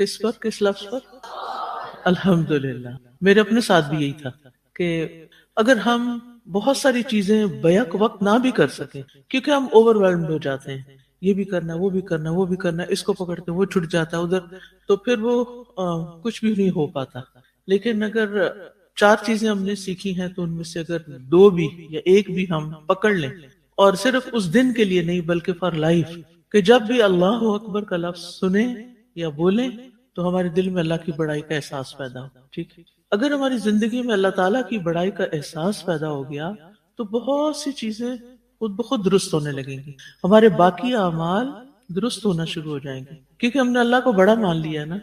کس پر، کس لفظ پر؟ الحمدللہ. میرے اپنے ساتھ بھی یہی تھا کہ اگر ہم بہت ساری چیزیں بیک وقت نہ بھی کر سکیں کیونکہ ہم اوور ویلمڈ ہو جاتے ہیں، یہ بھی کرنا وہ بھی کرنا وہ بھی کرنا، اس کو پکڑتے وہ چھٹ جاتا ہے ادھر، تو پھر وہ کچھ بھی نہیں ہو پاتا. لیکن اگر چار چیزیں ہم نے سیکھی ہیں تو ان میں سے اگر دو بھی یا ایک بھی ہم پکڑ لیں، اور صرف اس دن کے لیے نہیں بلکہ فار لائف، کہ جب بھی اللہ اکبر کا لفظ سنیں یا بولیں تو ہمارے دل میں اللہ کی بڑائی کا احساس پیدا ہو. ٹھیک ہے، اگر ہماری زندگی میں اللہ تعالیٰ کی بڑائی کا احساس پیدا ہو گیا تو بہت سی چیزیں خود بخود درست ہونے لگیں گی، ہمارے باقی اعمال درست ہونا شروع ہو جائیں گے کیونکہ ہم نے اللہ کو بڑا مان لیا نا،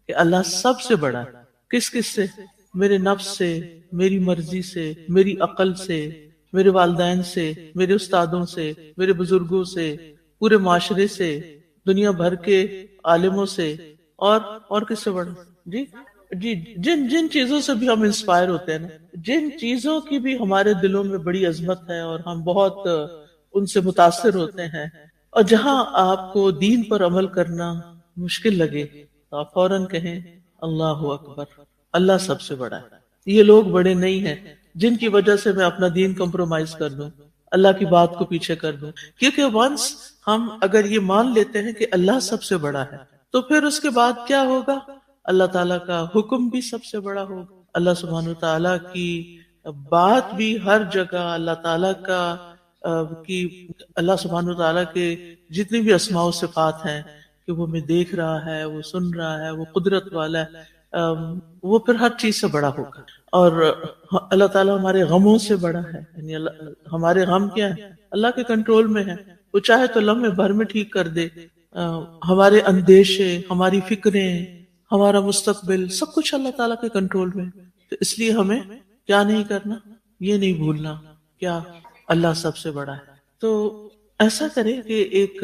کہ اللہ سب سے بڑا ہے. کس کس سے؟ میرے نفس سے، میری مرضی سے، میری عقل سے، میرے والدین سے، میرے استادوں سے، میرے بزرگوں سے، پورے معاشرے سے، دنیا بھر کے عالموں سے، اور کس سے بڑا؟ جی جی، جن جن چیزوں سے بھی ہم انسپائر ہوتے ہیں نا، جن چیزوں کی بھی ہمارے دلوں میں بڑی عظمت ہے اور ہم بہت ان سے متاثر ہوتے ہیں، اور جہاں آپ کو دین پر عمل کرنا مشکل لگے تو آپ فوراً کہیں اللہ اکبر، اللہ سب سے بڑا ہے. یہ لوگ بڑے نہیں ہیں جن کی وجہ سے میں اپنا دین کمپرومائز کر دوں، اللہ کی بات کو پیچھے کر دوں. کیونکہ ونس ہم اگر یہ مان لیتے ہیں کہ اللہ سب سے بڑا ہے تو پھر اس کے بعد کیا ہوگا؟ اللہ تعالیٰ کا حکم بھی سب سے بڑا ہوگا، اللہ سبحانہ و تعالیٰ کی بات بھی ہر جگہ، اللہ تعالیٰ کا کی اللہ سبحانہ و تعالیٰ کے جتنی بھی اسماء و صفات ہیں کہ وہ ہمیں دیکھ رہا ہے، وہ سن رہا ہے، وہ قدرت والا ہے، وہ پھر ہر چیز سے بڑا ہوگا. اور اللہ تعالیٰ ہمارے غموں سے بڑا ہے، یعنی ہمارے غم کیا ہے؟ اللہ کے کنٹرول میں ہے، وہ چاہے تو لمحے بھر میں ٹھیک کر دے. ہمارے اندیشے، ہماری فکریں، ہمارا مستقبل، سب کچھ اللہ تعالیٰ کے کنٹرول میں. تو اس لیے ہمیں کیا نہیں کرنا، یہ نہیں بھولنا کیا اللہ سب سے بڑا ہے. تو ایسا کریں کہ ایک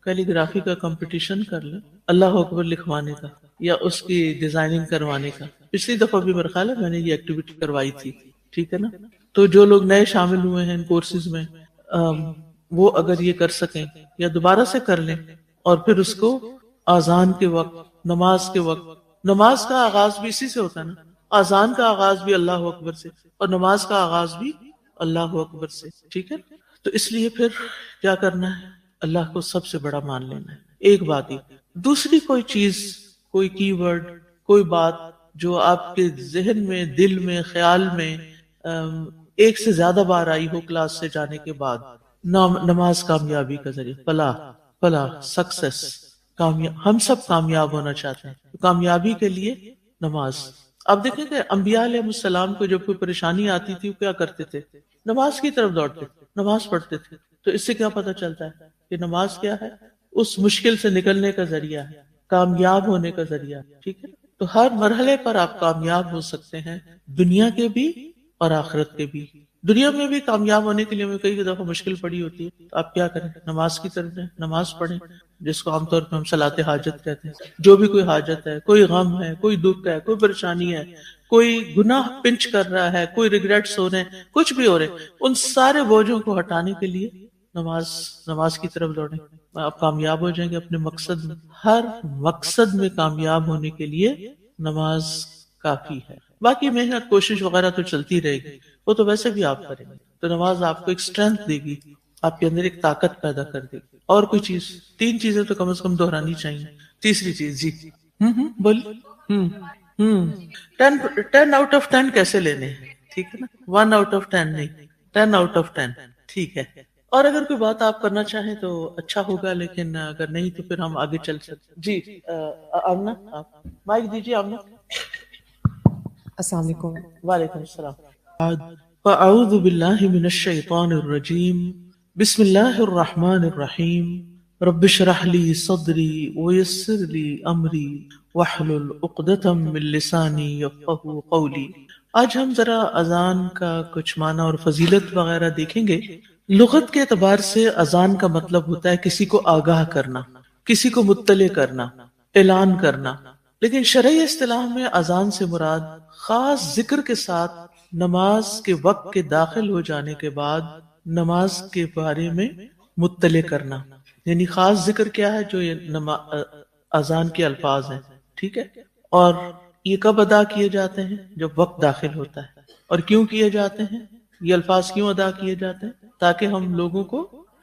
کیلی گرافی کا کمپٹیشن کر لیں، اللہ اکبر لکھوانے کا یا اس کی ڈیزائننگ کروانے کا. پچھلی دفعہ بھی میرا خیال ہے میں نے یہ ایکٹیویٹی کروائی تھی، ٹھیک ہے نا. تو جو لوگ نئے شامل ہوئے ہیں ان کورسز میں، وہ اگر یہ کر سکیں یا دوبارہ سے کر لیں، اور پھر اس کو اذان کے وقت، نماز کے وقت، نماز کا آغاز بھی اسی سے ہوتا ہے نا، اذان کا آغاز بھی اللہ اکبر سے اور نماز کا آغاز بھی اللہ اکبر سے، ٹھیک ہے. تو اس لیے پھر کیا کرنا ہے؟ اللہ کو سب سے بڑا مان لینا ہے، ایک بات ہی. دوسری کوئی چیز، کوئی کی ورڈ، کوئی بات جو آپ کے ذہن میں، دل میں، خیال میں ایک سے زیادہ بار آئی ہو کلاس سے جانے کے بعد، نماز کامیابی کا ذریعہ، فلاح، سکسس، ہم سب کامیاب ہونا چاہتے ہیں. کامیابی کے لیے نماز. اب دیکھیں کہ انبیاء علیہ السلام کو جب کوئی پریشانی آتی تھی وہ کیا کرتے تھے؟ نماز کی طرف دوڑتے، نماز پڑھتے تھے. تو اس سے کیا پتہ چلتا ہے کہ نماز کیا ہے؟ اس مشکل سے نکلنے کا ذریعہ ہے، کامیاب ہونے کا ذریعہ، ٹھیک ہے. تو ہر مرحلے پر آپ کامیاب ہو سکتے ہیں، دنیا کے بھی اور آخرت کے بھی. دنیا میں بھی کامیاب ہونے کے لیے ہمیں کئی دفعہ مشکل پڑی ہوتی ہے، تو آپ کیا کریں؟ نماز کی طرف جائیں، نماز پڑھیں، جس کو عام طور پہ ہم صلاۃ حاجت کہتے ہیں. جو بھی کوئی حاجت ہے، کوئی غم ہے، کوئی دکھ ہے، کوئی پریشانی ہے، کوئی گناہ پنچ کر رہا ہے، کوئی ریگریٹس ہو رہے ہیں، کچھ بھی ہو رہے ہیں، ان سارے بوجھوں کو ہٹانے کے لیے نماز کی طرف دوڑیں. آپ کامیاب ہو جائیں گے اپنے مقصد میں. ہر مقصد میں کامیاب ہونے کے لیے نماز کافی ہے. باقی محنت، کوشش وغیرہ تو چلتی رہے گی، وہ تو ویسے بھی آپ کریں گے. تو نماز آپ کو ایک اسٹرینتھ دے گی، آپ کے اندر ایک طاقت پیدا کر دے گی. اور کوئی چیز، تین چیزیں تو کم از کم دہرانی چاہیے. تیسری چیز، جی بولیے. 10 آؤٹ آف 10 کیسے لینے ہیں؟ ٹھیک ہے نا، 1 آؤٹ آف 10 نہیں، 10 آؤٹ آف 10، ٹھیک ہے. اور اگر کوئی بات آپ کرنا چاہیں تو اچھا ہوگا، لیکن اگر نہیں تو پھر ہم آگے چل سکتے. جی آمنہ، آپ مائک دیجیے. آمنہ. السلام علیکم. وعلیکم السلام. فاعوذ باللہ من الشیطان الرجیم، بسم اللہ الرحمن الرحیم. رب اشرح لی صدری ویسر لی امری واحلل عقدۃ من لسانی یفقہوا قولی. آج ہم ذرا اذان کا کچھ معنی اور فضیلت وغیرہ دیکھیں گے. لغت کے اعتبار سے اذان کا مطلب ہوتا ہے کسی کو آگاہ کرنا، کسی کو مطلع کرنا، اعلان کرنا. لیکن شرعی اصطلاح میں اذان سے مراد خاص ذکر کے ساتھ نماز کے وقت کے داخل ہو جانے کے بعد نماز کے بارے میں مطلع کرنا. یعنی خاص ذکر کیا ہے؟ جو یہ اذان کے الفاظ ہیں، ٹھیک ہے. اور یہ کب ادا کیے جاتے ہیں؟ جب وقت داخل ہوتا ہے. اور کیوں کیے جاتے ہیں؟ یہ الفاظ کیوں ادا کیے جاتے ہیں؟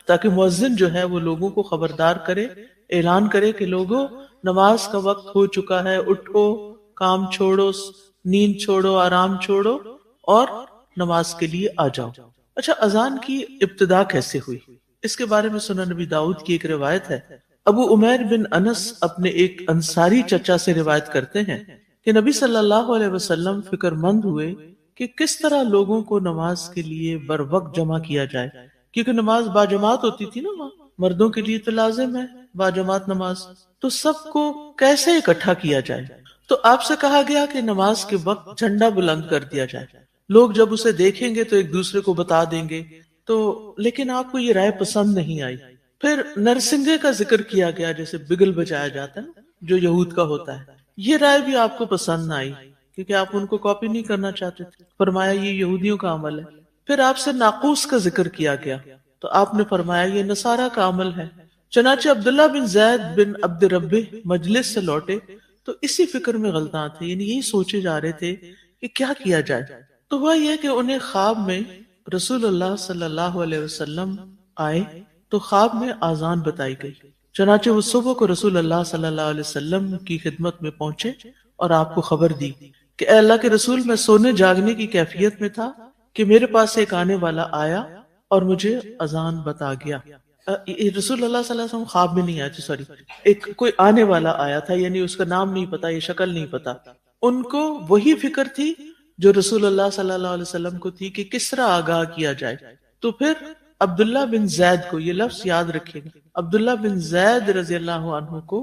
تاکہ مؤذن جو ہے وہ لوگوں کو خبردار کرے، اعلان کرے کہ لوگوں، نماز کا وقت ہو چکا ہے، اٹھو، کام چھوڑو، نیند چھوڑو، آرام چھوڑو اور نماز کے لیے آ جاؤ. اچھا، اذان کی ابتدا کیسے ہوئی؟ اس کے بارے میں سنن نبی داؤد کی ایک روایت ہے. ابو عمیر بن انس اپنے ایک انصاری چچا سے روایت کرتے ہیں کہ نبی صلی اللہ علیہ وسلم فکر مند ہوئے کہ کس طرح لوگوں کو نماز کے لیے بر وقت جمع کیا جائے، کیونکہ نماز باجماعت ہوتی تھی نا، مردوں کے لیے تو لازم ہے باجماعت نماز، تو سب کو کیسے اکٹھا کیا جائے. تو آپ سے کہا گیا کہ نماز کے وقت جھنڈا بلند کر دیا جائے، لوگ جب اسے دیکھیں گے تو ایک دوسرے کو بتا دیں گے. تو لیکن آپ کو یہ رائے پسند نہیں آئی. پھر نرسنگے کا ذکر کیا گیا، جیسے بگل بجایا جاتا ہے نا، جو یہود کا ہوتا ہے. یہ رائے بھی آپ کو پسند نہ آئی کیونکہ آپ ان کو کاپی نہیں کرنا چاہتے تھے. فرمایا یہ یہودیوں کا عمل ہے. پھر آپ سے ناقوس کا ذکر کیا گیا تو آپ نے فرمایا یہ نصارہ کا عمل ہے. چنانچہ عبداللہ بن زید بن عبد ربہ مجلس سے لوٹے تو اسی فکر میں غلطاں تھے، یعنی یہی سوچے جا رہے تھے کہ کیا کیا جائے. تو ہوا یہ کہ انہیں خواب میں رسول اللہ صلی اللہ علیہ وسلم آئے تو خواب میں آذان بتائی گئی. چنانچہ وہ صبح کو رسول اللہ صلی اللہ علیہ وسلم کی خدمت میں پہنچے اور آپ کو خبر دی کہ اے اللہ کے رسول، میں سونے جاگنے کی کیفیت میں تھا کہ میرے پاس ایک آنے والا آیا اور مجھے اذان بتا گیا. رسول اللہ صلی اللہ علیہ وسلم خواب میں نہیں آئے تھے، سوری، ایک کوئی آنے والا آیا تھا، یعنی اس کا نام نہیں پتا، یہ شکل نہیں پتا. ان کو وہی فکر تھی جو رسول اللہ صلی اللہ علیہ وسلم کو تھی کہ کس طرح آگاہ کیا جائے. تو پھر عبداللہ بن زید کو، یہ لفظ یاد رکھے گا، عبداللہ بن زید رضی اللہ عنہ کو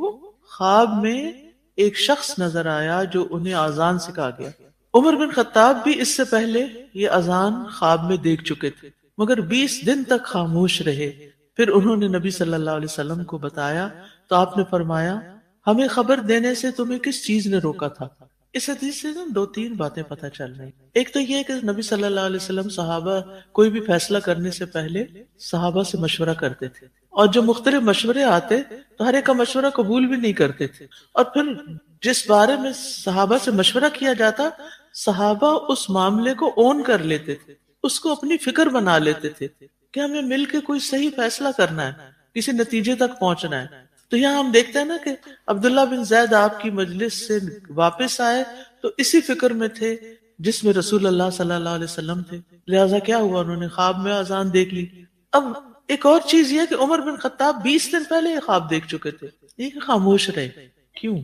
خواب میں ایک شخص نظر آیا جو انہیں آذان سکھا گیا. عمر بن خطاب بھی اس سے پہلے یہ اذان خواب میں دیکھ چکے تھے، مگر 20 دن تک خاموش رہے. پھر انہوں نے نبی صلی اللہ علیہ وسلم کو بتایا تو آپ نے فرمایا ہمیں خبر دینے سے تمہیں کس چیز نے روکا تھا؟ اس حدیث سے 2-3 باتیں پتہ چل رہی. ایک تو یہ کہ نبی صلی اللہ علیہ وسلم صحابہ کوئی بھی فیصلہ کرنے سے پہلے صحابہ سے مشورہ کرتے تھے، اور جو مختلف مشورے آتے تو ہر ایک کا مشورہ قبول بھی نہیں کرتے تھے. اور پھر جس بارے میں صحابہ سے مشورہ کیا جاتا، صحابہ اس معاملے کو اون کر لیتے تھے، اس کو اپنی فکر بنا لیتے تھے کہ ہمیں مل کے کوئی صحیح فیصلہ کرنا ہے، کسی نتیجے تک پہنچنا ہے. تو یہاں ہم دیکھتے ہیں نا کہ عبداللہ بن زید آپ کی مجلس سے واپس آئے تو اسی فکر میں تھے جس میں رسول اللہ صلی اللہ علیہ وسلم تھے. لہٰذا کیا ہوا، انہوں نے خواب میں اذان دیکھ لی. اب ایک اور چیز یہ کہ عمر بن خطاب 20 دن پہلے یہ خواب دیکھ چکے تھے، یہ خاموش رہے. کیوں؟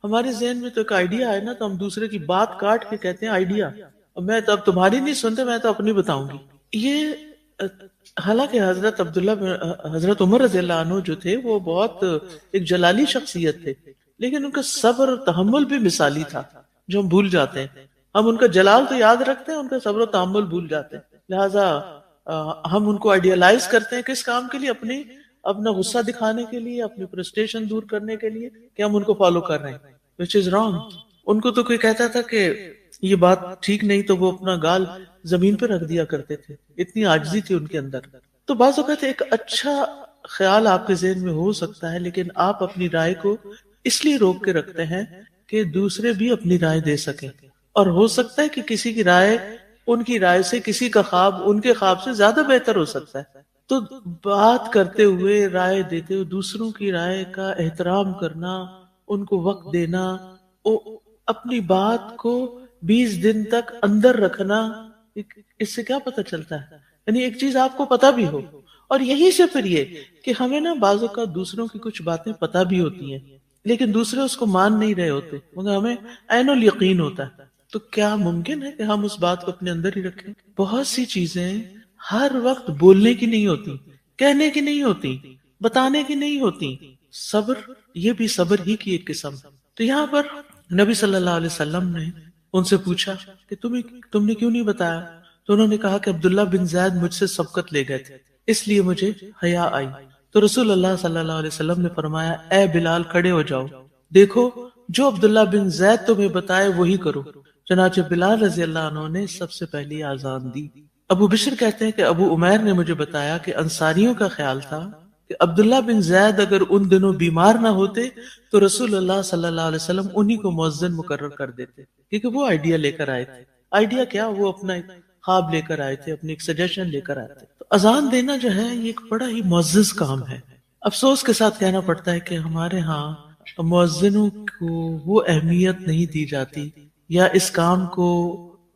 ہمارے ذہن میں تو ایک آئیڈیا ہے نا، تو ہم دوسرے کی بات کاٹ کے کہتے ہیں آئیڈیا، اور میں تو اب تمہاری نہیں سنتے، میں تو اپنی بتاؤں گی. یہ حالانکہ حضرت عمر رضی اللہ عنہ جو تھے وہ بہت ایک جلالی شخصیت تھے، لیکن ان کا صبر اور تحمل بھی مثالی تھا جو ہم بھول جاتے ہیں. ہم ان کا جلال تو یاد رکھتے ہیں، ان کا صبر و تحمل بھول جاتے ہیں. لہٰذا ہم ان کو آئیڈیالائز کرتے ہیں کس کام کے لیے؟ اپنا غصہ دکھانے کے لیے، اپنی فرسٹریشن دور کرنے کے لیے کہ ہم ان کو فالو کر رہے ہیں، which is wrong. ان کو تو کوئی کہتا تھا کہ یہ بات ٹھیک نہیں تو وہ اپنا گال زمین پہ رکھ دیا کرتے تھے، اتنی عاجزی تھی ان کے اندر. تو بعض اوقات ایک اچھا خیال آپ کے ذہن میں ہو سکتا ہے، لیکن آپ اپنی رائے کو اس لیے روک کے رکھتے ہیں کہ دوسرے بھی اپنی رائے دے سکیں، اور ہو سکتا ہے کہ کسی کی رائے ان کی رائے سے، کسی کا خواب ان کے خواب سے زیادہ بہتر ہو سکتا ہے. تو بات کرتے ہوئے، رائے دیتے ہوئے دوسروں کی رائے کا احترام کرنا، ان کو وقت دینا، اپنی بات کو 20 دن تک اندر رکھنا، اس سے کیا پتہ چلتا ہے؟ یعنی ایک چیز آپ کو پتہ بھی ہو، اور یہی سے پھر یہ کہ ہمیں نا بعض اوقات دوسروں کی کچھ باتیں پتہ بھی ہوتی ہیں لیکن دوسرے اس کو مان نہیں رہے ہوتے، مگر ہمیں عین الیقین ہوتا ہے. تو کیا ممکن ہے کہ ہم اس بات کو اپنے اندر ہی رکھیں؟ بہت سی چیزیں ہر وقت بولنے کی نہیں ہوتی، کہنے کی نہیں ہوتی، بتانے کی نہیں ہوتی. صبر، یہ بھی صبر ہی کی ایک قسم. تو یہاں پر نبی صلی اللہ علیہ وسلم نے ان سے پوچھا کہ تم نے کیوں نہیں بتایا؟ تو انہوں نے کہا کہ عبداللہ بن زید مجھ سے سبقت لے گئے تھے، اس لیے مجھے حیا آئی. تو رسول اللہ صلی اللہ علیہ وسلم نے فرمایا اے بلال کھڑے ہو جاؤ، دیکھو جو عبداللہ بن زید تمہیں بتائے وہی کرو. چنانچہ بلال رضی اللہ عنہ نے سب سے پہلی آذان دی. ابو بشر کہتے ہیں کہ ابو عمیر نے مجھے بتایا کہ انصاریوں کا خیال تھا کہ عبداللہ بن زید اگر ان دنوں بیمار نہ ہوتے تو رسول اللہ صلی اللہ علیہ وسلم انہی کو مؤذن مقرر کر دیتے، کیونکہ وہ آئیڈیا لے کر آئے تھے. آئیڈیا کیا، وہ اپنا ایک خواب لے کر آئے تھے، اپنی ایک سجیشن لے کر آئے تھے. تو اذان دینا جو ہے یہ ایک بڑا ہی معزز کام ہے. افسوس کے ساتھ کہنا پڑتا ہے کہ ہمارے ہاں مؤذنوں کو وہ اہمیت نہیں دی جاتی، یا اس کام کو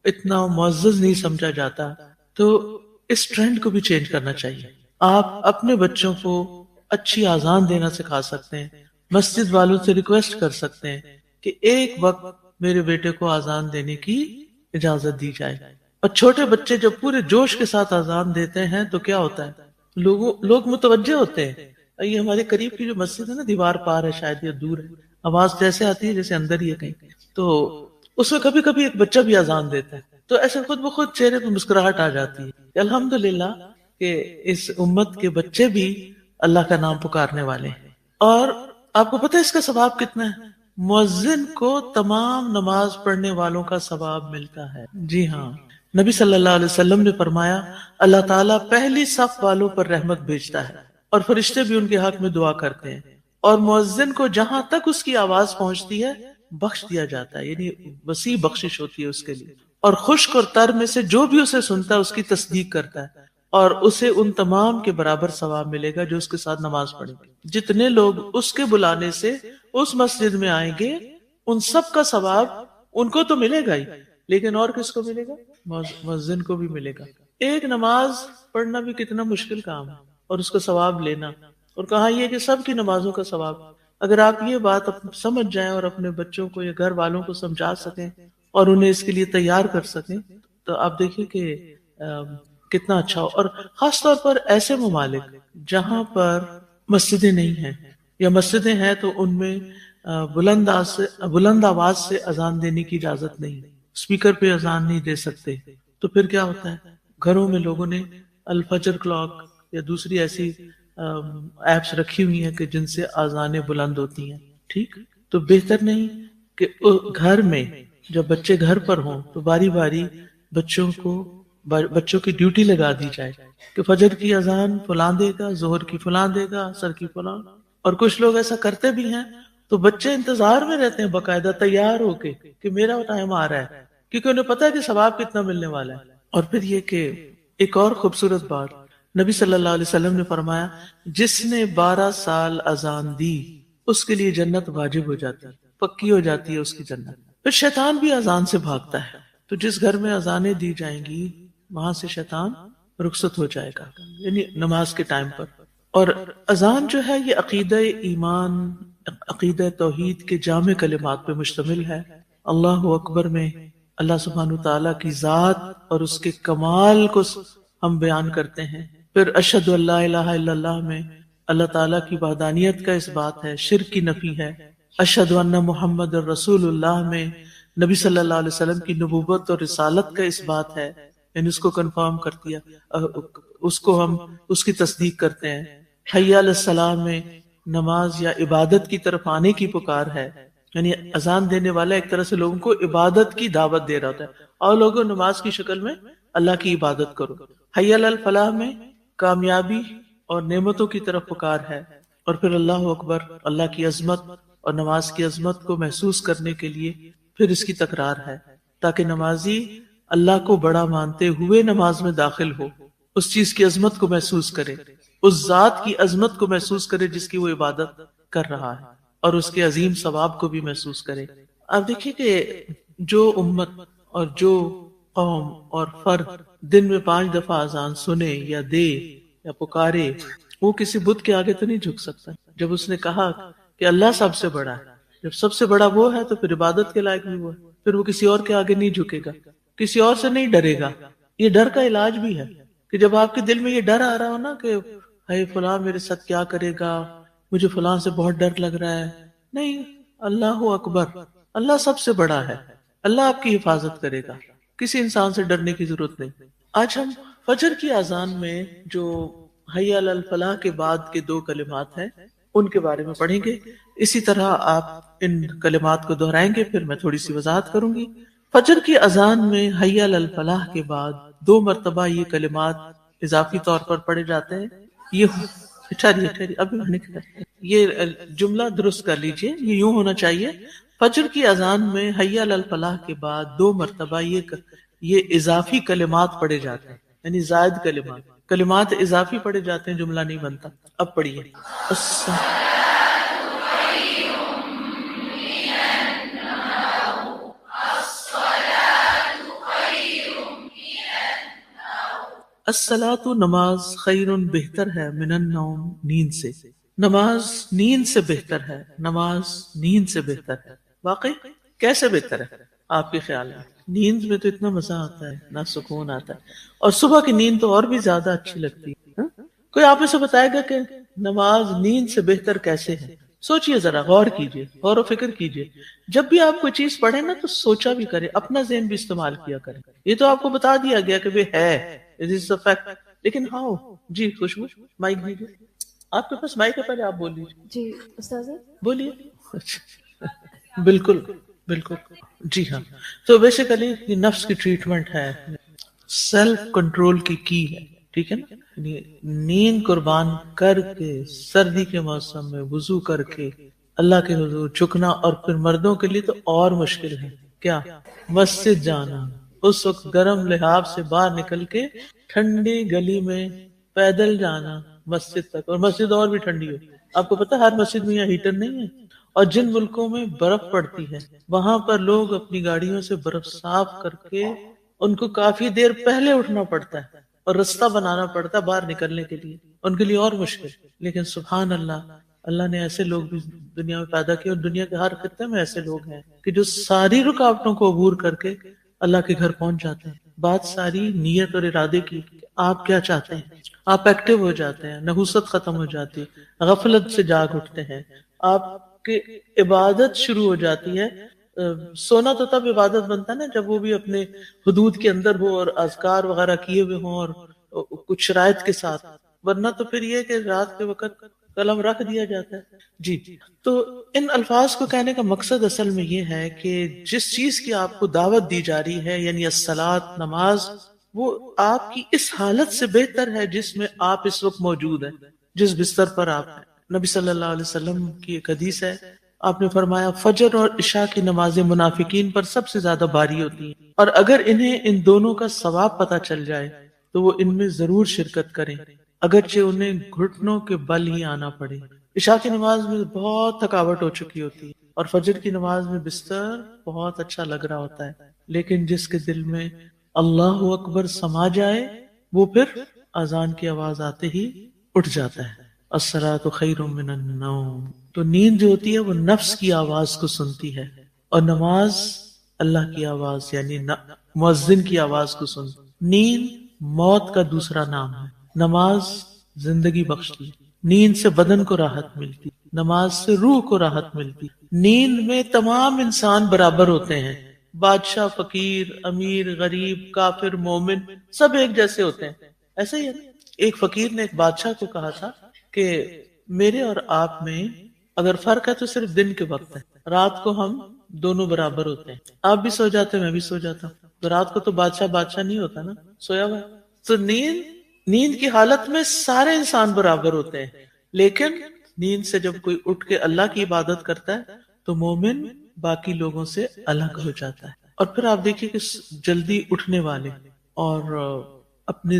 اتنا معزز نہیں سمجھا جاتا. تو اس ٹرینڈ کو بھی چینج کرنا چاہیے. آپ اپنے بچوں کو اچھی اذان دینا سکھا سکتے ہیں، مسجد والوں سے ریکویسٹ کر سکتے ہیں کہ ایک وقت میرے بیٹے کو اذان دینے کی اجازت دی جائے. اور چھوٹے بچے جب پورے جوش کے ساتھ اذان دیتے ہیں تو کیا ہوتا ہے، لوگ متوجہ ہوتے ہیں. یہ ہمارے قریب کی جو مسجد ہے نا، دیوار پار ہے شاید یا دور ہے، آواز جیسے آتی ہے جیسے اندر ہی ہے کہیں. تو اس میں کبھی کبھی ایک بچہ بھی اذان دیتا ہے تو ایسے خود بخود چہرے پہ مسکراہٹ آ جاتی ہے کہ الحمدللہ کہ اس امت کے بچے بھی اللہ کا نام پکارنے والے ہیں. اور آپ کو پتہ ہے اس کا ثواب کتنا ہے؟ مؤذن کو تمام نماز پڑھنے والوں کا ثواب ملتا ہے. جی ہاں، نبی صلی اللہ علیہ وسلم نے فرمایا اللہ تعالیٰ پہلی صف والوں پر رحمت بھیجتا ہے اور فرشتے بھی ان کے حق میں دعا کرتے ہیں، اور مؤذن کو جہاں تک اس کی آواز پہنچتی ہے بخش دیا جاتا ہے، یعنی وسیع بخشش ہوتی ہے اس کے لیے. اور خشک اور تر میں سے جو بھی اسے سنتا ہے اس کی تصدیق کرتا ہے، اور اسے ان تمام کے برابر ثواب ملے گا جو اس کے ساتھ نماز پڑھیں گے. جتنے لوگ اس کے بلانے سے اس مسجد میں آئیں گے ان سب کا ثواب ان کو تو ملے گا ہی، لیکن اور کس کو ملے گا؟ مؤذن کو بھی ملے گا. ایک نماز پڑھنا بھی کتنا مشکل کام ہے، اور اس کا ثواب لینا. اور کہا یہ کہ سب کی نمازوں کا ثواب. اگر آپ یہ بات سمجھ جائیں اور اپنے بچوں کو یا گھر والوں کو سمجھا سکیں اور انہیں اس کے لیے تیار کر سکیں تو آپ دیکھیں کہ کتنا اچھا ہو. اور خاص طور پر ایسے ممالک جہاں پر مسجدیں نہیں ہیں، یا مسجدیں ہیں تو ان میں بلند آواز سے اذان دینے کی اجازت نہیں، اسپیکر پہ اذان نہیں دے سکتے. تو پھر کیا ہوتا ہے، گھروں میں لوگوں نے الفجر کلاک یا دوسری ایسی ایپس رکھی ہوئی ہیں کہ جن سے اذانیں بلند ہوتی ہیں. ٹھیک، تو بہتر نہیں کہ گھر میں جب بچے گھر پر ہوں تو باری باری بچوں کی ڈیوٹی لگا دی جائے کہ فجر کی اذان فلاں دے گا، ظہر کی فلاں دے گا، عصر کی فلاں. اور کچھ لوگ ایسا کرتے بھی ہیں تو بچے انتظار میں رہتے ہیں باقاعدہ تیار ہو کے کہ میرا ٹائم آ رہا ہے، کیونکہ انہیں پتا ہے کہ ثواب کتنا ملنے والا ہے. اور پھر یہ کہ ایک اور خوبصورت بات نبی صلی اللہ علیہ وسلم نے فرمایا جس نے 12 سال اذان دی اس کے لیے جنت واجب ہو جاتی ہے، پکی ہو جاتی ہے اس کی جنت. پھر شیطان بھی اذان سے بھاگتا ہے، تو جس گھر میں اذانیں دی جائیں گی وہاں سے شیطان رخصت ہو جائے گا، یعنی نماز کے ٹائم پر. اور اذان جو ہے یہ عقیدہ ایمان، عقیدہ توحید کے جامع کلمات پہ مشتمل ہے. اللہ اکبر میں اللہ سبحانہ تعالیٰ کی ذات اور اس کے کمال کو ہم بیان کرتے ہیں. پھر اشہد ان لا الہ الا اللہ میں اللہ تعالیٰ کی وحدانیت کا اس بات ہے، شرک کی نفی ہے. اشہد ان محمد رسول اللہ میں نبی صلی اللہ علیہ وسلم کی نبوت اور رسالت کا اس بات ہے، یعنی اس کو کنفرم کر دیا، اس کو ہم اس کی تصدیق کرتے ہیں. حی علی الصلاۃ میں نماز یا عبادت کی طرف آنے کی پکار ہے، یعنی اذان دینے والا ایک طرح سے لوگوں کو عبادت کی دعوت دے رہا ہوتا ہے، اور لوگوں نماز کی شکل میں اللہ کی عبادت کرو. حی علی الفلاح میں کامیابی اور نعمتوں کی طرف پکار ہے. اور پھر اللہ اکبر، اللہ کی عظمت اور نماز کی عظمت کو محسوس کرنے کے لیے پھر اس کی تکرار ہے، تاکہ نمازی اللہ کو بڑا مانتے ہوئے نماز میں داخل ہو، اس چیز کی عظمت کو محسوس کرے، اس ذات کی عظمت کو محسوس کرے جس کی وہ عبادت کر رہا ہے، اور اس کے عظیم ثواب کو بھی محسوس کرے. آپ دیکھیے کہ جو امت اور جو قوم اور فرد دن میں 5 دفعہ اذان سنے یا دے یا پکارے، وہ کسی بت کے آگے تو نہیں جھک سکتا. جب اس نے کہا کہ اللہ سب سے بڑا ہے، جب سب سے بڑا وہ ہے تو پھر عبادت کے لائق بھی وہ ہے، پھر وہ کسی اور کے آگے نہیں جھکے گا، کسی اور سے نہیں ڈرے گا. یہ ڈر کا علاج بھی ہے کہ جب آپ کے دل میں یہ ڈر آ رہا ہو نا کہ ہے فلاں میرے ساتھ کیا کرے گا، مجھے فلاں سے بہت ڈر لگ رہا ہے، نہیں، اللہ اکبر، اللہ سب سے بڑا ہے، اللہ آپ کی حفاظت کرے گا، کسی انسان سے ڈرنے کی ضرورت نہیں. آج ہم فجر کی اذان میں جو حی علی الفلاح کے بعد کے 2 کلمات ہیں ان کے بارے میں پڑھیں گے. اسی طرح آپ ان کلمات کو دہرائیں گے، پھر میں تھوڑی سی وضاحت کروں گی. فجر کی اذان میں حی علی الفلاح کے بعد 2 مرتبہ یہ کلمات اضافی طور پر پڑھے جاتے ہیں. یہ ٹھہریے ٹھہریے، ابھی نہیں کہا۔ یہ جملہ درست کر لیجئے، یہ یوں ہونا چاہیے: فجر کی اذان میں حی علی الفلاح کے بعد 2 مرتبہ یہ اضافی کلمات پڑھے جاتے ہیں، یعنی زائد کلمات اضافی پڑھے جاتے ہیں، جملہ نہیں بنتا۔ اب پڑھیے: الصلاۃ نماز خیر بہتر ہے من النوم نیند سے، نماز نیند سے بہتر ہے، نماز نیند سے بہتر ہے۔ واقعی کیسے بہتر ہے آپ کے خیال میں؟ نیند میں تو اتنا مزہ آتا ہے، نا سکون آتا ہے، اور صبح کی نیند تو اور بھی زیادہ اچھی لگتی ہے۔ ہاں؟ کوئی آپ میں سے بتائے گا کہ نماز نیند سے بہتر کیسے ہے؟ سوچئے ذرا، غور کیجئے، غور و فکر کیجئے۔ جب بھی آپ کوئی چیز پڑھیں نا تو سوچا بھی کریں، اپنا ذہن بھی استعمال کیا کریں۔ یہ تو آپ کو بتا دیا گیا کہ وہ ہے، it is a fact، لیکن ہاؤ؟ جی خوشبو، مائک دیجیے۔ آپ کے پاس مائک ہے، پہلے آپ بول لیجیے۔ جی استاذہ بولیے۔ اچھا، بالکل بالکل، جی ہاں۔ تو بیسیکلی یہ نفس کی ٹریٹمنٹ ہے، سیلف کنٹرول کی ہے، ٹھیک ہے نا؟ یعنی نیند قربان کر کے سردی کے موسم میں وضو کر کے اللہ کے حضور جھکنا، اور پھر مردوں کے لیے تو اور مشکل ہے، کیا؟ مسجد جانا، اس وقت گرم لحاف سے باہر نکل کے ٹھنڈی گلی میں پیدل جانا مسجد تک، اور مسجد اور بھی ٹھنڈی ہو۔ آپ کو پتا ہر مسجد میں یہاں ہیٹر نہیں ہے، اور جن ملکوں میں برف پڑتی ہے وہاں پر لوگ اپنی گاڑیوں سے برف صاف کر کے ان کو کافی دیر پہلے اٹھنا پڑتا ہے اور رستہ بنانا پڑتا ہے باہر نکلنے کے لیے، ان کے لیے اور مشکل۔ لیکن سبحان اللہ، اللہ نے ایسے لوگ بھی دنیا میں پیدا کیے، اور دنیا کے ہر خطے میں ایسے لوگ ہیں کہ جو ساری رکاوٹوں کو عبور کر کے اللہ کے گھر پہنچ جاتے ہیں۔ بات ساری نیت اور ارادے کی، آپ کیا چاہتے ہیں۔ آپ ایکٹیو ہو جاتے ہیں، نحوست ختم ہو جاتی ہے، غفلت سے جاگ اٹھتے ہیں، آپ کی عبادت شروع ہو جاتی ہے۔ سونا تو تب عبادت بنتا ہے نا جب وہ بھی اپنے حدود کے اندر ہو اور اذکار وغیرہ کیے ہوئے ہوں اور کچھ شرائط کے ساتھ، ورنہ تو پھر یہ کہ رات کے وقت قلم رکھ دیا جاتا ہے۔ جی، تو ان الفاظ کو کہنے کا مقصد اصل میں یہ ہے کہ جس چیز کی آپ کو دعوت دی جا رہی ہے، یعنی الصلاۃ نماز، وہ آپ کی اس حالت سے بہتر ہے جس میں آپ اس وقت موجود ہیں، جس بستر پر آپ ہیں۔ نبی صلی اللہ علیہ وسلم کی ایک حدیث ہے، آپ نے فرمایا فجر اور عشاء کی نمازیں منافقین پر سب سے زیادہ بھاری ہوتی ہیں، اور اگر انہیں ان دونوں کا ثواب پتہ چل جائے تو وہ ان میں ضرور شرکت کریں، اگرچہ انہیں گھٹنوں کے بل ہی آنا پڑے۔ عشاء کی نماز میں بہت تھکاوٹ ہو چکی ہوتی ہے، اور فجر کی نماز میں بستر بہت اچھا لگ رہا ہوتا ہے، لیکن جس کے دل میں اللہ اکبر سما جائے وہ پھر اذان کی آواز آتے ہی اٹھ جاتا ہے۔ الصلاۃ خیر من النوم، تو نیند جو ہوتی ہے وہ نفس کی آواز کو سنتی ہے، اور نماز اللہ کی آواز یعنی مؤذن کی آواز کو سنتی۔ نیند موت کا دوسرا نام ہے، نماز زندگی بخشتی ہے۔ نیند سے بدن کو راحت ملتی، نماز سے روح کو راحت ملتی۔ نیند میں تمام انسان برابر ہوتے ہیں، بادشاہ، فقیر، امیر، غریب، کافر، مومن، سب ایک جیسے ہوتے ہیں۔ ایسے ہی ہے، ایک فقیر نے ایک بادشاہ کو کہا تھا کہ میرے اور آپ میں اگر فرق ہے تو صرف دن کے وقت ہے، رات کو ہم دونوں برابر ہوتے ہیں، آپ بھی سو جاتے ہیں، میں بھی سو جاتا ہوں، تو رات کو تو بادشاہ بادشاہ نہیں ہوتا نا، سویا ہوا۔ تو نیند کی حالت میں سارے انسان برابر ہوتے ہیں، لیکن نیند سے جب کوئی اٹھ کے اللہ کی عبادت کرتا ہے تو مومن باقی لوگوں سے الگ ہو جاتا ہے۔ اور پھر آپ دیکھیے کہ جلدی اٹھنے والے اور اپنے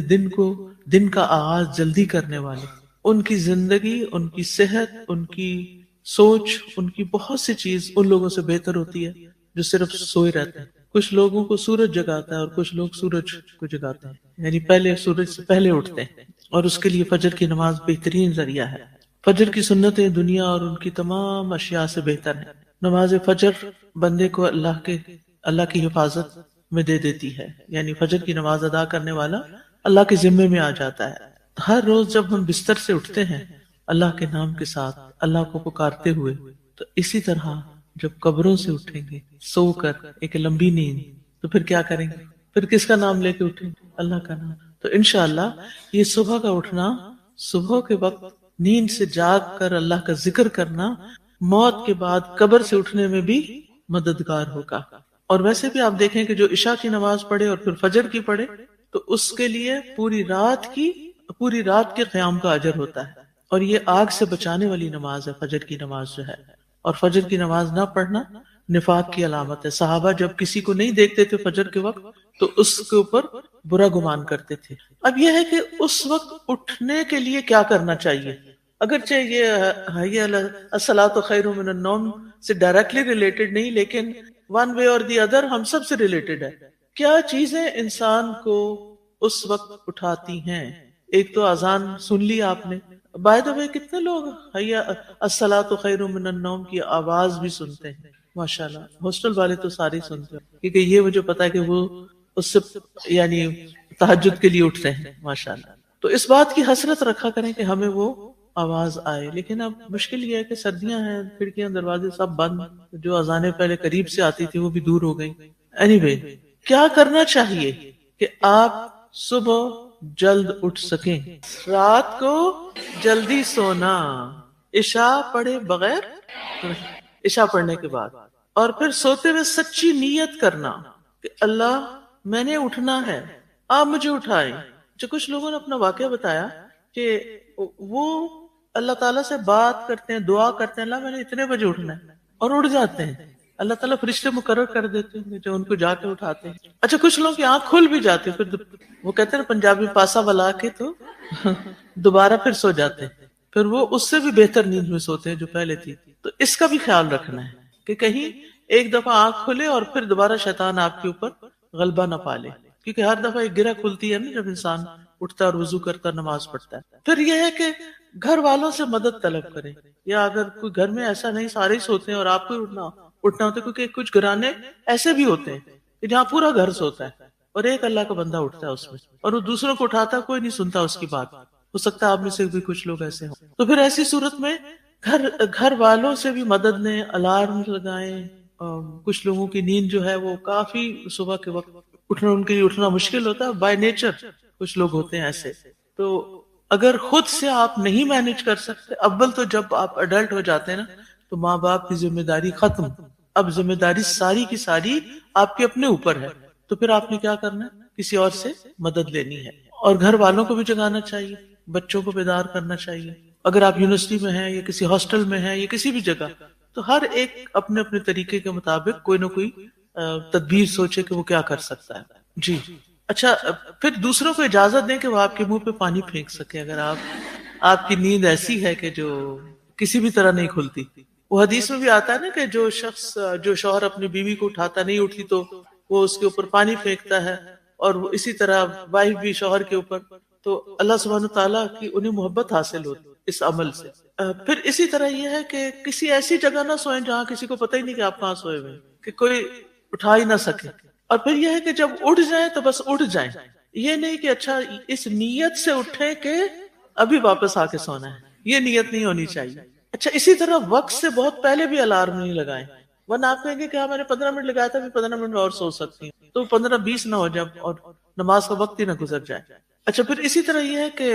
دن کا آغاز جلدی کرنے والے، ان کی زندگی، ان کی صحت، ان کی سوچ، ان کی بہت سی چیز ان لوگوں سے بہتر ہوتی ہے جو صرف سوئے رہتے ہیں۔ کچھ لوگوں کو سورج جگاتا ہے اور کچھ لوگ سورج کو جگاتے ہیں، یعنی پہلے سورج سے پہلے اٹھتے ہیں، اور اس کے لیے فجر کی نماز بہترین ذریعہ ہے۔ فجر کی سنتیں دنیا اور ان کی تمام اشیاء سے بہتر ہیں۔ نماز فجر بندے کو اللہ کی حفاظت میں دے دیتی ہے، یعنی فجر کی نماز ادا کرنے والا اللہ کے ذمے میں آ جاتا ہے۔ ہر روز جب ہم بستر سے اٹھتے ہیں اللہ کے نام کے ساتھ، اللہ کو پکارتے ہوئے، تو اسی طرح جب قبروں سے اٹھیں گے سو کر ایک لمبی نیند، تو پھر کیا کریں گے؟ پھر کس کا نام لے کے اٹھیں گے؟ اللہ کا نام۔ تو انشاءاللہ یہ صبح کا اٹھنا، صبح کے وقت نیند سے جاگ کر اللہ کا ذکر کرنا، موت کے بعد قبر سے اٹھنے میں بھی مددگار ہوگا۔ اور ویسے بھی آپ دیکھیں کہ جو عشاء کی نماز پڑھے اور پھر فجر کی پڑھے تو اس کے لیے پوری رات کے قیام کا اجر ہوتا ہے۔ اور یہ آگ سے بچانے والی نماز ہے فجر کی نماز جو ہے، اور فجر کی نماز نہ پڑھنا نفاق کی علامت ہے۔ صحابہ جب کسی کو نہیں دیکھتے تھے فجر کے وقت تو اس کے اوپر برا گمان کرتے تھے۔ اب یہ ہے کہ اس وقت اٹھنے کے لیے کیا کرنا چاہیے، اگرچہ یہ حی الصلاۃ خیر من النوم سے ڈائریکٹلی ریلیٹڈ نہیں، لیکن ون وے اور دی ادر ہم سب سے ریلیٹڈ ہے۔ کیا چیزیں انسان کو اس وقت اٹھاتی ہیں؟ ایک تو اذان سن لی آپ نے، بائی دا وے کتنے لوگ حی الصلاۃ خیر من النوم کی آواز بھی سنتے ہیں؟ ماشاءاللہ ہاسٹل والے تو سارے سنتے ہیں، کیونکہ یہ مجھے پتا ہے کہ وہ اس سے یعنی تہجد کے لیے اٹھتے ہیں ماشاءاللہ۔ تو اس بات کی حسرت رکھا کریں کہ ہمیں وہ آواز آئے، لیکن اب مشکل یہ ہے کہ سردیاں ہیں، کھڑکیاں دروازے سب بند، جو اذانیں پہلے قریب سے آتی تھی وہ بھی دور ہو گئی۔ اینی وے کیا کرنا چاہیے کہ آپ صبح جلد اٹھ سکیں، رات کو جلدی سونا، عشاء پڑھے بغیر، عشاء پڑھنے کے بعد، اور پھر سوتے ہوئے سچی نیت کرنا کہ اللہ میں نے اٹھنا ہے، آپ مجھے اٹھائیں۔ جو کچھ لوگوں نے اپنا واقعہ بتایا کہ وہ اللہ تعالیٰ سے بات کرتے ہیں، دعا کرتے ہیں، اللہ میں نے اتنے بجے اٹھنا ہے، اور اٹھ جاتے ہیں۔ اللہ تعالیٰ فرشتے مقرر کر دیتے ہیں جو ان کو جا کے اٹھاتے ہیں۔ اچھا کچھ لوگ کی آنکھ کھل بھی جاتی ہے، پھر وہ کہتے ہیں نا پنجابی پاسا بلا کے تو دوبارہ پھر سو جاتے ہیں، پھر وہ اس سے بھی بہتر نیند میں سوتے ہیں جو پہلے تھی۔ تو اس کا بھی خیال رکھنا ہے کہ کہیں ایک دفعہ آنکھ کھلے اور پھر دوبارہ شیطان آپ کے اوپر غلبہ نہ پالے، کیونکہ ہر دفعہ ایک گرہ کھلتی ہے نا جب انسان اٹھتا ہے اور وضو کرتا نماز پڑھتا ہے۔ پھر یہ ہے کہ گھر والوں سے مدد طلب کریں، یا اگر کوئی گھر میں ایسا نہیں سارے ہی سوتے ہیں اور آپ کو اٹھنا ہوتا ہے، کیونکہ کچھ گھرانے ایسے بھی ہوتے ہیں کہ جہاں پورا گھر سوتا ہے اور ایک اللہ کا بندہ اٹھتا ہے اس میں، اور وہ دوسروں کو اٹھاتا ہے، کوئی نہیں سنتا اس کی بات۔ ہو سکتا ہے آپ میں سے بھی کچھ لوگ ایسے ہوں۔ تو پھر ایسی صورت میں گھر والوں سے بھی مدد لیں، الارم لگائیں۔ کچھ لوگوں کی نیند جو ہے وہ کافی صبح کے وقت اٹھنا، ان کے لیے اٹھنا مشکل ہوتا ہے بائی نیچر، کچھ لوگ ہوتے ہیں ایسے۔ تو اگر خود سے آپ نہیں مینج کر سکتے، اول تو جب آپ اڈلٹ ہو جاتے ہیں نا تو ماں باپ کی ذمہ داری ختم، اب ذمہ داری ساری کی ساری آپ کے اپنے اوپر ہے۔ تو پھر آپ نے کیا کرنا ہے، کسی اور سے مدد لینی ہے، اور گھر والوں کو بھی جگانا چاہیے، بچوں کو بیدار کرنا چاہیے۔ اگر آپ یونیورسٹی میں ہیں یا کسی ہاسٹل میں ہیں یا کسی بھی جگہ، تو ہر ایک اپنے اپنے طریقے کے مطابق کوئی نہ کوئی تدبیر سوچے کہ وہ کیا کر سکتا ہے۔ جی اچھا، پھر دوسروں کو اجازت دیں کہ وہ آپ کے منہ پہ پانی پھینک سکے اگر آپ کی نیند ایسی ہے کہ جو کسی بھی طرح نہیں کھلتی۔ وہ حدیث میں بھی آتا ہے نا کہ جو شوہر اپنی بیوی کو اٹھاتا نہیں اٹھتی تو وہ اس کے اوپر پانی پھینکتا ہے، اور وہ اسی طرح وائف بھی شوہر کے اوپر، تو اللہ سبحانہ تعالیٰ کی انہیں محبت حاصل ہوتی اس عمل سے۔ پھر اسی طرح یہ ہے کہ کسی ایسی جگہ نہ سوئیں جہاں کسی کو پتہ ہی نہیں کہ آپ کہاں سوئے ہوئے، کہ کوئی اٹھا ہی نہ سکے۔ اور پھر یہ ہے کہ جب اٹھ جائیں تو بس اٹھ جائیں، یہ نہیں کہ اچھا اس نیت سے اٹھیں کہ ابھی واپس آ کے سونا ہے، یہ نیت نہیں ہونی چاہیے۔ اچھا اسی طرح وقت سے بہت پہلے بھی الارم نہیں لگائیں، ورنہ آپ کہیں گے کہ ہاں میں نے 15 منٹ لگایا تھا، 15 منٹ میں اور سو سکتی ہوں، تو 15-20 نہ ہو جائے اور نماز کا وقت ہی نہ گزر جائے۔ اچھا پھر اسی طرح یہ ہے کہ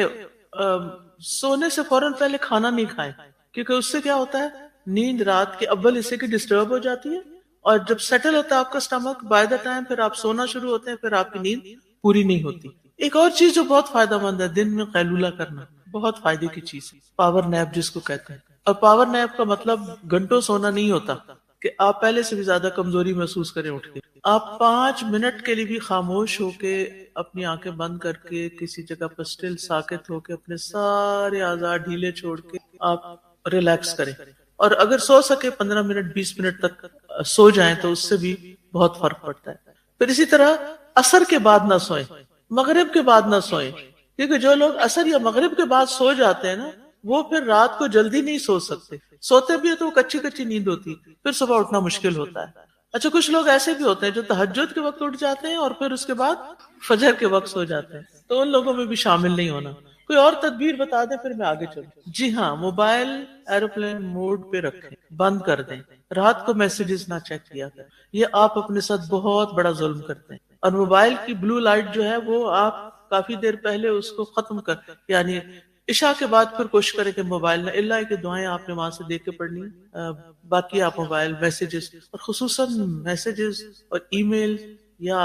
سونے سے فوراً پہلے کھانا نہیں کھائیں، کیونکہ اس سے کیا ہوتا ہے، نیند رات کے اول حصے کی ڈسٹرب ہو جاتی ہے، اور جب سیٹل ہوتا ہے آپ کا اسٹمک، بائی دا ٹائم پھر آپ سونا شروع ہوتے ہیں، پھر آپ کی نیند پوری نہیں ہوتی۔ ایک اور چیز جو بہت فائدہ مند ہے، دن میں قیلولہ کرنا بہت فائدے کی چیز ہے، پاور نیپ جس کو کہتے ہیں۔ اور پاور نیپ کا مطلب گھنٹوں سونا نہیں ہوتا کہ آپ پہلے سے بھی زیادہ کمزوری محسوس کریں اٹھ کے۔ آپ 5 منٹ کے لیے بھی خاموش ہو کے، اپنی آنکھیں بند کر کے، کسی جگہ پر سٹل ساکت ہو کے، اپنے سارے اعضاء ڈھیلے چھوڑ کے آپ ریلیکس کریں، اور اگر سو سکے 15 منٹ 20 منٹ تک سو جائیں تو اس سے بھی بہت فرق پڑتا ہے۔ پھر اسی طرح عصر کے بعد نہ سوئیں، مغرب کے بعد نہ سوئیں، کیونکہ جو لوگ عصر یا مغرب کے بعد سو جاتے ہیں نا وہ پھر رات کو جلدی نہیں سو سکتے، سوتے بھی ہے تو وہ کچی کچی نیند ہوتی، پھر صبح اٹھنا مشکل ہوتا ہے۔ اچھا کچھ لوگ ایسے بھی ہوتے ہیں جو تہجد کے وقت اٹھ جاتے ہیں اور پھر اس کے بعد فجر کے وقت سو جاتے ہیں، تو ان لوگوں میں بھی شامل نہیں ہونا۔ کوئی اور تدبیر بتا دیں پھر میں آگے چلوں۔ جی ہاں، موبائل ایروپلین موڈ پہ رکھیں، بند کر دیں، رات کو میسیجز نہ چیک کیا کریں، یہ آپ اپنے ساتھ بہت بڑا ظلم کرتے ہیں۔ اور موبائل کی بلو لائٹ جو ہے وہ آپ کافی دیر پہلے اس کو ختم کر، یعنی عشاء کے بعد پھر کوشش کریں کہ موبائل نہ، اللہ کی دعائیں آپ نے وہاں سے دیکھ کے پڑھنی، باقی آپ موبائل میسیجز، اور خصوصاً میسیجز اور ای میل یا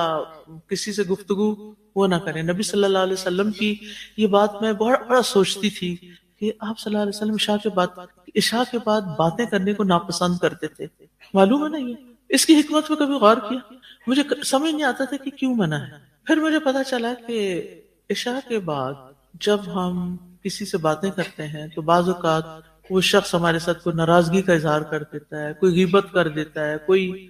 کسی سے گفتگو وہ نہ کریں۔ نبی صلی اللہ علیہ وسلم کی یہ بات میں بڑا سوچتی تھی کہ آپ صلی اللہ علیہ وسلم عشاء کے بعد باتیں کرنے کو ناپسند کرتے تھے. معلوم ہے نا یہ؟ اس کی حکمت پہ کبھی غور کیا؟ مجھے سمجھ نہیں آتا تھا کہ کیوں منع ہے. پھر مجھے پتا چلا کہ عشاء کے بعد جب ہم کسی سے باتیں کرتے ہیں تو بعض اوقات وہ شخص ہمارے ساتھ کوئی ناراضگی کا اظہار کر دیتا ہے، کوئی غیبت کر دیتا ہے، کوئی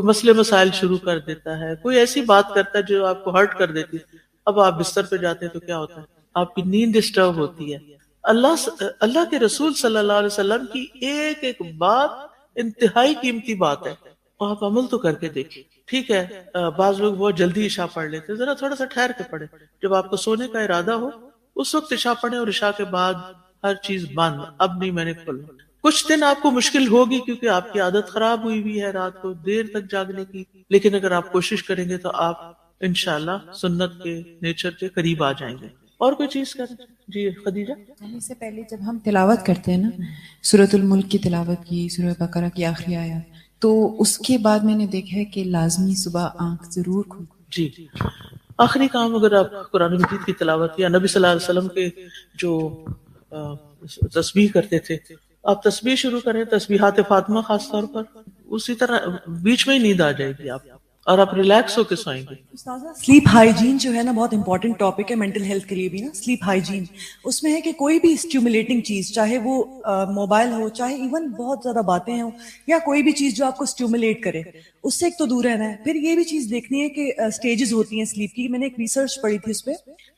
مسئلے مسائل شروع کر دیتا ہے، کوئی ایسی بات کرتا ہے جو آپ کو ہرٹ کر دیتی ہے. اب آپ بستر پہ جاتے ہیں تو کیا ہوتا ہے؟ آپ کی نیند ڈسٹرب ہوتی ہے. اللہ کے رسول صلی اللہ علیہ وسلم کی ایک ایک بات انتہائی قیمتی بات ہے. آپ عمل تو کر کے دیکھیں. ٹھیک ہے بعض لوگ بہت جلدی عشاء پڑھ لیتے ہیں، ذرا تھوڑا سا ٹھہر کے پڑھے. جب آپ کو سونے کا ارادہ ہو اس وقت عشاء پڑھیں، اور عشاء کے بعد ہر چیز بند، اب نہیں میں نے کھولنا. کچھ دن آپ کو مشکل ہوگی کیونکہ آپ کی عادت خراب ہوئی ہے رات کو دیر تک جاگنے کی، لیکن اگر آپ کوشش کریں گے تو آپ انشاءاللہ سنت کے نیچر کے قریب آ جائیں گے. اور کوئی چیز کریں؟ جی خدیجہ. اس سے پہلے جب ہم تلاوت کرتے ہیں نا، سورۃ الملک کی تلاوت کی، سورہ بقرہ کی آخری آیات، تو اس کے بعد میں نے دیکھا ہے کہ لازمی صبح آنکھ ضرور کھولو. جی آخری کام اگر آپ قرآن مجید کی تلاوت یا نبی صلی اللہ علیہ وسلم کے جو تسبیح کرتے تھے، آپ تسبیح شروع کریں، تسبیحات فاطمہ خاص طور پر، اسی طرح بیچ میں ہی نیند آ جائے گی آپ، اور آپ ریلیکس ہو کے سوئیں گے. سلیپ ہائیجین جو ہے نا بہت امپورٹنٹ ٹاپک ہے مینٹل ہیلتھ کے لیے بھی نا. سلیپ ہائیجین اس میں ہے کہ کوئی بھی اسٹیمولیٹنگ چیز، چاہے وہ موبائل ہو، چاہے ایون بہت زیادہ باتیں ہوں، یا کوئی بھی چیز جو آپ کو اسٹیمولیٹ کرے، اس سے ایک تو دور رہنا ہے. پھر یہ بھی چیز دیکھنی ہے کہ سٹیجز ہوتی ہیں سلیپ کی. میں نے ایک ریسرچ پڑھی تھی اس پہ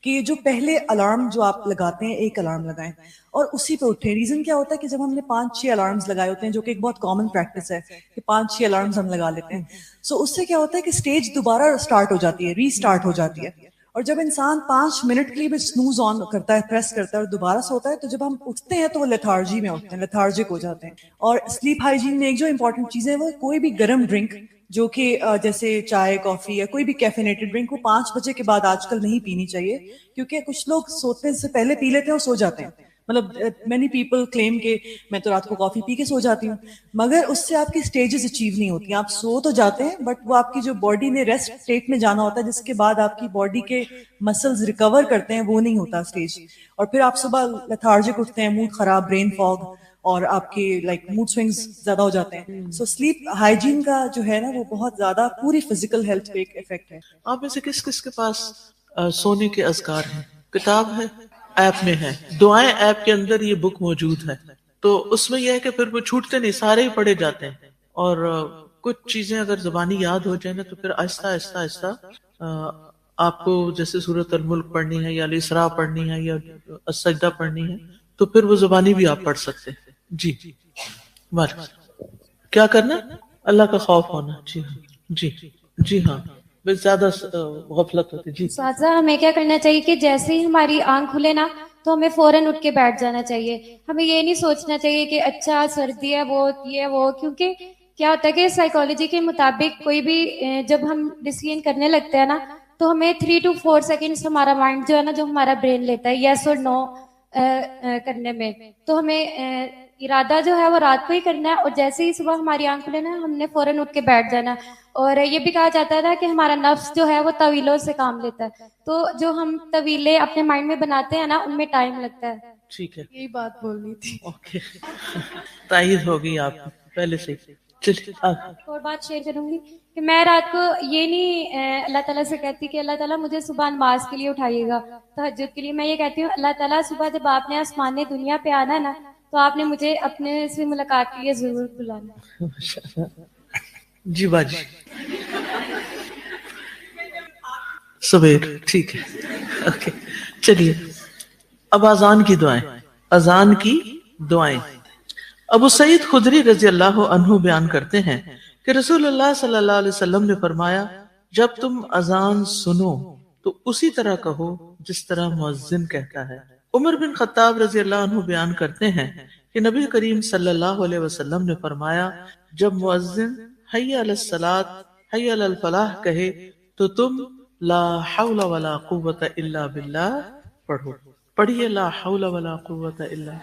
کہ جو پہلے الارم جو آپ لگاتے ہیں، ایک الارم لگائیں اور اسی پہ اٹھیں. ریزن کیا ہوتا ہے کہ جب ہم نے 5-6 الارمز لگائے ہوتے ہیں، جو کہ ایک بہت کامن پریکٹس ہے کہ 5-6 الارمز ہم لگا لیتے ہیں، سو اس سے کیا ہوتا ہے کہ سٹیج دوبارہ سٹارٹ ہو جاتی ہے، ری سٹارٹ ہو جاتی ہے. اور جب انسان 5 منٹ کے لیے بھی سنوز آن کرتا ہے، پریس کرتا ہے اور دوبارہ سوتا ہے، تو جب ہم اٹھتے ہیں تو وہ لیتھارجی میں اٹھتے ہیں، لیتھارجک ہو جاتے ہیں. اور سلیپ ہائیجین میں ایک جو امپورٹنٹ چیز ہے وہ کوئی بھی گرم ڈرنک، جو کہ جیسے چائے، کافی یا کوئی بھی کیفینیٹڈ ڈرنک، وہ 5 بجے کے بعد آج کل نہیں پینی چاہیے، کیونکہ کچھ لوگ سوتے سے پہلے پی لیتے ہیں اور سو جاتے ہیں. مطلب مینی پیپل کلیم کہ میں تو رات کو کافی پی کے سو جاتی ہوں، مگر اس سے آپ کی سٹیجز اچیو نہیں ہوتی ہیں. آپ سو تو جاتے ہیں بٹ وہ آپ کی جو باڈی نے ریسٹ اسٹیٹ میں جانا ہوتا ہے، جس کے بعد آپ کی باڈی کے مسلز ریکور کرتے ہیں، وہ نہیں ہوتا اسٹیج. اور پھر آپ صبح لیتھارجک اٹھتے ہیں، موڈ خراب، برین فاگ، اور آپ کے موڈ سوئنگز زیادہ ہو جاتے ہیں. سو سلیپ ہائیجین کا جو ہے نا وہ بہت زیادہ پوری فزیکل ہیلتھ پہ ایک افیکٹ ہے. آپ میں سے کس کس کے پاس سونے کے اذکار ہیں؟ کتاب ہے، ایپ میں ہے، دعائیں ایپ کے اندر یہ بک موجود ہے. تو اس میں یہ ہے کہ پھر وہ چھوٹتے نہیں، سارے ہی پڑھے جاتے ہیں. اور کچھ چیزیں اگر زبانی یاد ہو جائیں نا تو پھر آہستہ آہستہ آہستہ آپ کو جیسے سورۃ الملک پڑھنی ہے یا الاسراء پڑھنی ہے یا السجدہ پڑھنی ہے تو پھر وہ زبانی بھی آپ پڑھ سکتے ہیں. جی کیا کرنا؟ اللہ کا خوف ہونا. جی جی جی ہاں، بس زیادہ غفلت ہوتی. جی سازا ہمیں کیا کرنا چاہیے کہ جیسے ہی ہماری آنکھ کھلے نا تو ہمیں فوراً اٹھ کے بیٹھ جانا چاہیے. ہمیں یہ نہیں سوچنا چاہیے کہ اچھا سردی ہے وہ یہ وہ، کیونکہ کیا ہوتا ہے کہ سائیکالوجی کے مطابق کوئی بھی جب ہم ڈسیزن کرنے لگتے ہیں نا تو ہمیں 3 to 4 سیکنڈز ہمارا مائنڈ جو ہے نا، جو ہمارا برین لیتا ہے یس اور نو کرنے میں. تو ہمیں ارادہ جو ہے وہ رات کو ہی کرنا ہے، اور جیسے ہی صبح ہماری آنکھ کھلے نا ہم نے فوراً اٹھ کے بیٹھ جانا. اور یہ بھی کہا جاتا ہے کہ ہمارا نفس جو ہے وہ طویلوں سے کام لیتا ہے، تو جو ہم طویلے اپنے مائنڈ میں بناتے ہیں نا ان میں ٹائم لگتا ہے. ٹھیک ہے، یہی بات بولنی تھی. اوکے تائید ہوگی آپ پہلے سے. چلیے اور بات شیئر کروں گی کہ میں رات کو یہ نہیں اللہ تعالیٰ سے کہتی کہ اللہ تعالیٰ مجھے صبح نماز کے لیے اٹھائیے گا، تہجد کے لیے. میں یہ کہتی ہوں اللہ تعالیٰ صبح جب آپ نے آسمان دنیا پہ آنا ہے نا تو آپ نے مجھے اپنے سے ملاقات کے لیے ضرور بلانا. جی باجی سبیر ٹھیک ہے، اوکے چلیے. اب اذان کی دعائیں. اذان کی دعائیں ابو سعید خدری رضی اللہ عنہ بیان کرتے ہیں کہ رسول اللہ صلی اللہ علیہ وسلم نے فرمایا، جب تم اذان سنو تو اسی طرح کہو جس طرح مؤذن کہتا ہے. عمر بن خطاب رضی اللہ عنہ بیان کرتے ہیں کہ نبی کریم صلی اللہ علیہ وسلم نے فرمایا، جب مؤذن حی علی الصلاۃ حی علی الفلاح کہے تو تم لا حول ولا قوت الا باللہ پڑھو. پڑھیے لا حول ولا قوت الا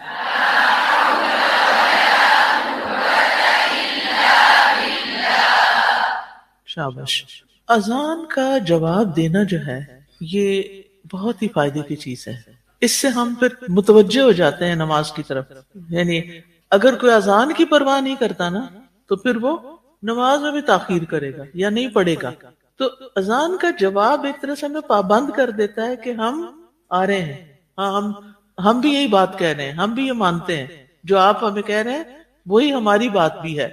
شاباش. اذان کا جواب دینا جو ہے یہ بہت ہی فائدے کی چیز ہے. اس سے ہم پھر متوجہ ہو جاتے ہیں نماز کی طرف. یعنی اگر کوئی اذان کی پرواہ نہیں کرتا نا تو پھر وہ نماز میں بھی تاخیر کرے گا یا نہیں پڑھے گا. تو اذان کا جواب ایک طرح سے ہمیں پابند کر دیتا ہے کہ ہم آ رہے ہیں. ہاں ہم بھی یہی بات کہہ رہے ہیں, ہم بھی یہ مانتے ہیں, جو آپ ہمیں کہہ رہے ہیں وہی ہماری بات بھی ہے.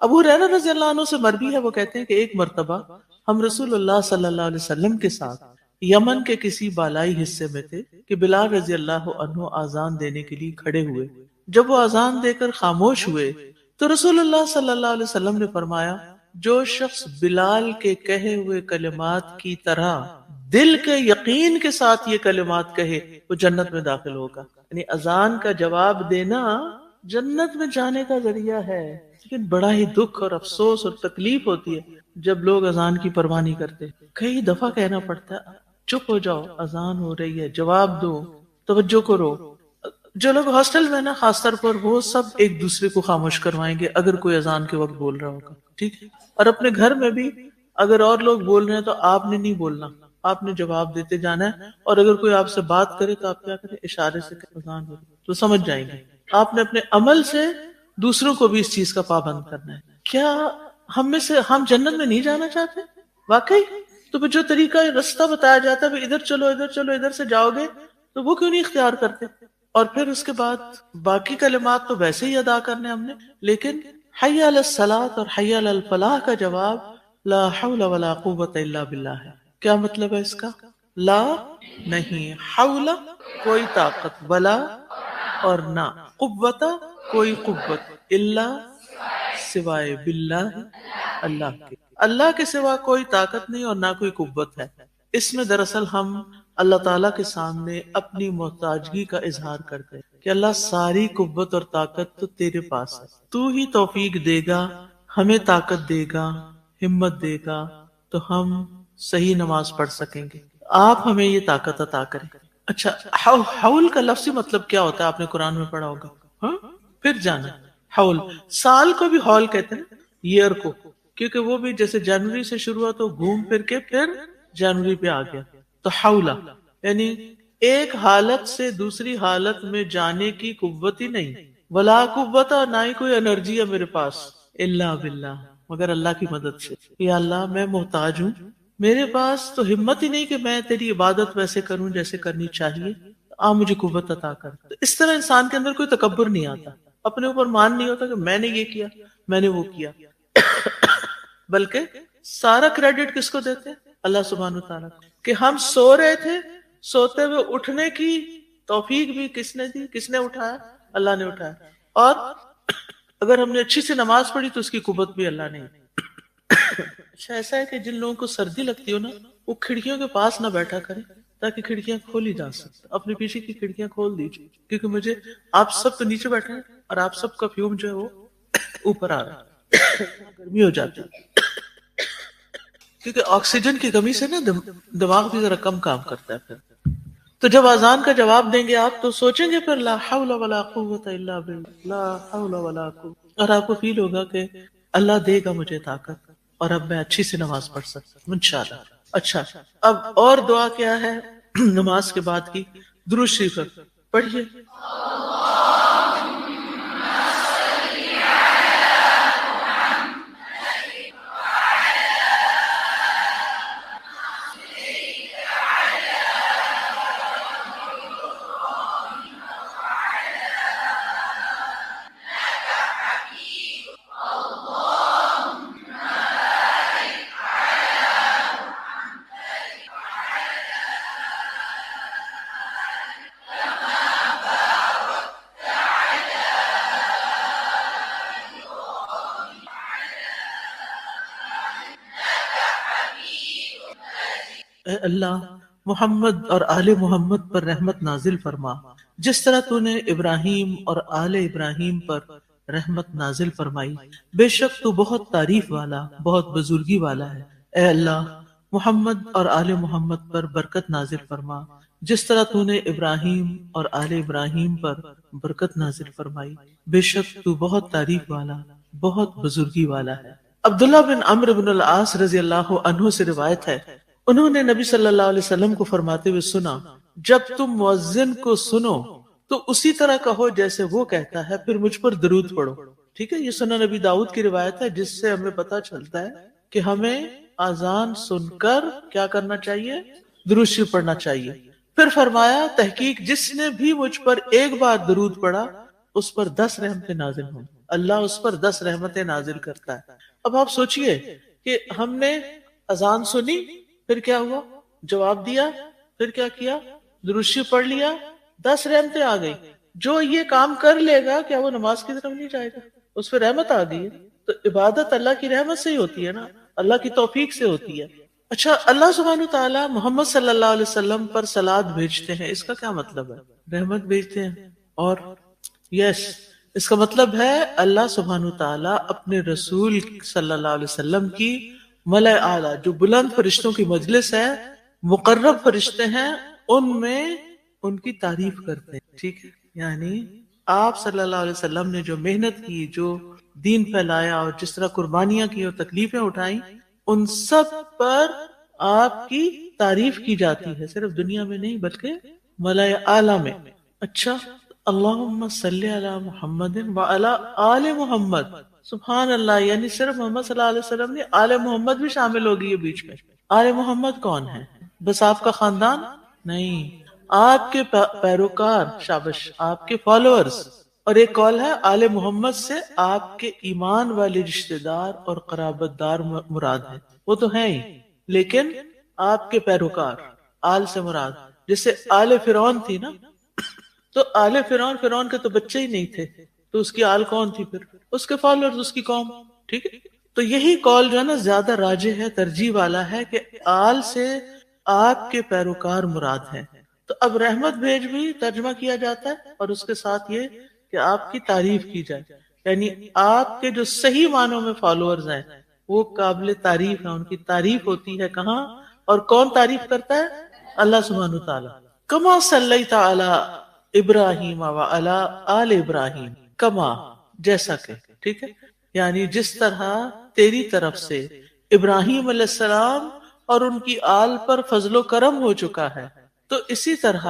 ابو ہریرہ رضی اللہ عنہ سے مروی ہے, وہ کہتے ہیں کہ ایک مرتبہ ہم رسول اللہ صلی اللہ علیہ وسلم کے ساتھ یمن کے کسی بالائی حصے میں تھے کہ بلال رضی اللہ عنہ آذان دینے کے لیے کھڑے ہوئے. جب وہ آذان دے کر خاموش ہوئے تو رسول اللہ صلی اللہ علیہ وسلم نے فرمایا, جو شخص بلال کے کہے ہوئے کلمات کی طرح دل کے یقین کے ساتھ یہ کلمات کہے وہ جنت میں داخل ہوگا. یعنی اذان کا جواب دینا جنت میں جانے کا ذریعہ ہے. لیکن بڑا ہی دکھ اور افسوس اور تکلیف ہوتی ہے جب لوگ اذان کی پرواہ نہیں کرتے. کئی دفعہ کہنا پڑتا ہے چپ ہو جاؤ, اذان ہو رہی ہے, جواب دو, توجہ کرو. جو لوگ ہاسٹل میں نا خاص طور پر وہ سب ایک دوسرے کو خاموش کروائیں گے اگر کوئی اذان کے وقت بول رہا ہوگا, ٹھیک ہے. اور اپنے گھر میں بھی اگر اور لوگ بول رہے ہیں تو آپ نے نہیں بولنا, آپ نے جواب دیتے جانا ہے. اور اگر کوئی آپ سے بات کرے تو آپ کیا کریں, اشارے سے اذان ہو تو سمجھ جائیں گے. آپ نے اپنے عمل سے دوسروں کو بھی اس چیز کا پابند کرنا ہے. کیا ہم میں سے ہم جنت میں نہیں جانا چاہتے واقعی؟ تو پھر جو طریقہ راستہ بتایا جاتا ہے ادھر چلو ادھر چلو ادھر سے جاؤ گے, تو وہ کیوں نہیں اختیار کرتے؟ اور پھر اس کے بعد باقی کلمات تو ویسے ہی ادا کرنے ہم نے, لیکن حی علی الصلاۃ اور حی علی الفلاح کا جواب لا حول ولا قوت الا باللہ ہے. کیا مطلب ہے اس کا؟ لا نہیں, حول کوئی طاقت, ولا اور نہ, قوت کوئی قوت, الا سوائے, باللہ اللہ کے, اللہ کے سوا کوئی طاقت نہیں اور نہ کوئی قوت ہے. اس میں دراصل ہم اللہ تعالیٰ کے سامنے اپنی محتاجگی کا اظہار کرتے ہیں کہ اللہ ساری قوت اور طاقت تو تیرے پاس ہے, تو ہی توفیق دے گا, ہمیں طاقت دے گا, ہمت دے گا تو ہم صحیح نماز پڑھ سکیں گے. آپ ہمیں یہ طاقت عطا کریں. اچھا, حول کا لفظی مطلب کیا ہوتا ہے آپ نے قرآن میں پڑھا ہوگا, ہاں پھر جانا. حول, سال کو بھی حول کہتے ہیں, ایئر کو, کیونکہ وہ بھی جیسے جنوری سے شروع ہوا تو گھوم پھر کے پھر جنوری پہ آ گیا. تو حولہ یعنی ایک حالت سے دوسری حالت میں جانے کی قوت ہی نہیں, ولا قوت, نہ ہی کوئی انرجی ہے میرے پاس, الا باللہ, مگر اللہ کی مدد سے. یا اللہ میں محتاج ہوں, میرے پاس تو ہمت ہی نہیں کہ میں تیری عبادت ویسے کروں جیسے کرنی چاہیے, آپ مجھے قوت عطا کر. تو اس طرح انسان کے اندر کوئی تکبر نہیں آتا, اپنے اوپر مان نہیں ہوتا کہ میں نے یہ کیا میں نے وہ کیا, بلکہ سارا کریڈٹ کس کو دیتے ہیں؟ اللہ سبحانہ وتعالیٰ کو. کہ ہم سو رہے تھے, سوتے ہوئے اٹھنے کی توفیق بھی کس نے دی, کس نے اٹھایا؟ اللہ نے اٹھایا. اور اگر ہم نے اچھی سے نماز پڑھی تو اس کی قوت بھی اللہ نے. اچھا, ایسا ہے کہ جن لوگوں کو سردی لگتی ہو نا وہ کھڑکیوں کے پاس نہ بیٹھا کریں تاکہ کھڑکیاں کھولی جا سکیں. اپنے پیچھے کی کھڑکیاں کھول دیجیے, کیونکہ مجھے آپ سب تو نیچے بیٹھے ہیں اور آپ سب کا فیوم جو ہے وہ اوپر آ رہا ہے, گرمی ہو جاتی ہے کیونکہ آکسیجن کی کمی سے نا دماغ بھی ذرا کم کام کرتا ہے. پھر تو جب اذان کا جواب دیں گے آپ تو سوچیں گے پھر لا حول ولا قوت الا باللہ, لا حول ولا قوت, اور آپ کو فیل ہوگا کہ اللہ دے گا مجھے طاقت اور اب میں اچھی سے نماز پڑھ سکتا ہوں انشاءاللہ. اچھا, اب اور دعا کیا ہے نماز کے بعد کی؟ درود شریف پڑھیے. اے اللہ محمد اور آل محمد پر رحمت نازل فرما جس طرح تو نے ابراہیم اور آل ابراہیم پر رحمت نازل فرمائی. بے شک تو بہت تعریف والا بہت بزرگی والا ہے. اے اللہ محمد اور آل محمد پر برکت نازل فرما جس طرح تو نے ابراہیم اور آل ابراہیم پر برکت نازل فرمائی. بے شک تو بہت تعریف والا بہت بزرگی والا ہے. عبداللہ بن عمرو بن العاص رضی اللہ عنہ سے روایت ہے, انہوں نے نبی صلی اللہ علیہ وسلم کو فرماتے ہوئے سنا, جب تم مؤذن کو سنو تو اسی طرح کہو جیسے وہ کہتا ہے، پھر مجھ پر درود پڑھو. ٹھیک ہے، یہ سنن نبی داؤد کی روایت ہے، جس سے ہمیں پتہ چلتا ہے کہ ہمیں اذان سن کر کیا کرنا چاہیے؟ درود شریف پڑھنا چاہیے. پھر فرمایا تحقیق جس نے بھی مجھ پر ایک بار درود پڑھا اس پر 10 رحمتیں نازل ہوں. اللہ اس پر 10 رحمتیں نازل کرتا ہے. اب آپ سوچئے کہ ہم نے اذان سنی، پھر کیا ہوا؟ جواب دیا، پھر کیا کیا؟ درود شریف پڑھ لیا، 10 رحمتیں آ گئی. جو یہ کام کر لے گا کیا وہ نماز کی طرف نہیں جائے گا؟ اس پہ رحمت آ گئی ہے. تو عبادت اللہ کی رحمت سے ہی ہوتی ہے نا، اللہ کی توفیق سے ہوتی ہے. اچھا، اللہ سبحانہ تعالیٰ محمد صلی اللہ علیہ وسلم پر صلوات بھیجتے ہیں، اس کا کیا مطلب ہے؟ رحمت بھیجتے ہیں. اور اس کا مطلب ہے اللہ سبحانہ تعالیٰ اپنے رسول صلی اللہ علیہ وسلم کی ملائے اعلیٰ، جو بلند فرشتوں کی مجلس ہے، مقرب فرشتے ہیں، ان میں ان کی تعریف کرتے ہیں. ٹھیک ہے، یعنی آپ صلی اللہ علیہ وسلم نے جو محنت کی، جو دین پھیلایا، اور جس طرح قربانیاں کی اور تکلیفیں اٹھائیں، ان سب پر آپ کی تعریف کی جاتی ہے، صرف دنیا میں نہیں بلکہ ملائے اعلیٰ میں. اچھا، اللہم صلی علی محمد وعلی آل محمد. سبحان اللہ، یعنی صرف محمد صلی اللہ علیہ وسلم نہیں، آل محمد بھی شامل ہوگی یہ بیچ میں. آل محمد کون ہے؟ بس آپ کا خاندان؟ نہیں، آپ کے پیروکار، شابش، آپ کے فالوورز. اور ایک قول ہے آل محمد سے آپ کے ایمان والے رشتہ دار اور قرابت دار مراد ہیں. وہ تو ہیں ہی، لیکن آپ کے پیروکار، آل سے مراد، جیسے آل فرعون تھی نا، تو آل فرعون کے تو بچے ہی نہیں تھے، تو اس کی آل کون تھی پھر؟ اس کے فالوورز، اس کی قوم. ٹھیک ہے، تو یہی قول جو ہے نا زیادہ راجح ہے، ترجیح والا ہے کہ آل سے آپ کے پیروکار مراد ہیں. تو اب رحمت بھیج بھی ترجمہ کیا جاتا ہے، اور اس کے ساتھ یہ کہ آپ کی تعریف کی جائے، یعنی آپ کے جو صحیح معنوں میں فالوورز ہیں وہ قابل تعریف ہیں، ان کی تعریف ہوتی ہے. کہاں اور کون تعریف کرتا ہے؟ اللہ سبحانہ تعالیٰ. کما صلیت علی ابراہیم وعلی آل ابراہیم، کما جیسا کہ. ٹھیک ہے، یعنی جس طرح تیری طرف سے ابراہیم علیہ السلام اور ان کی آل پر فضل و کرم ہو چکا ہے، تو اسی طرح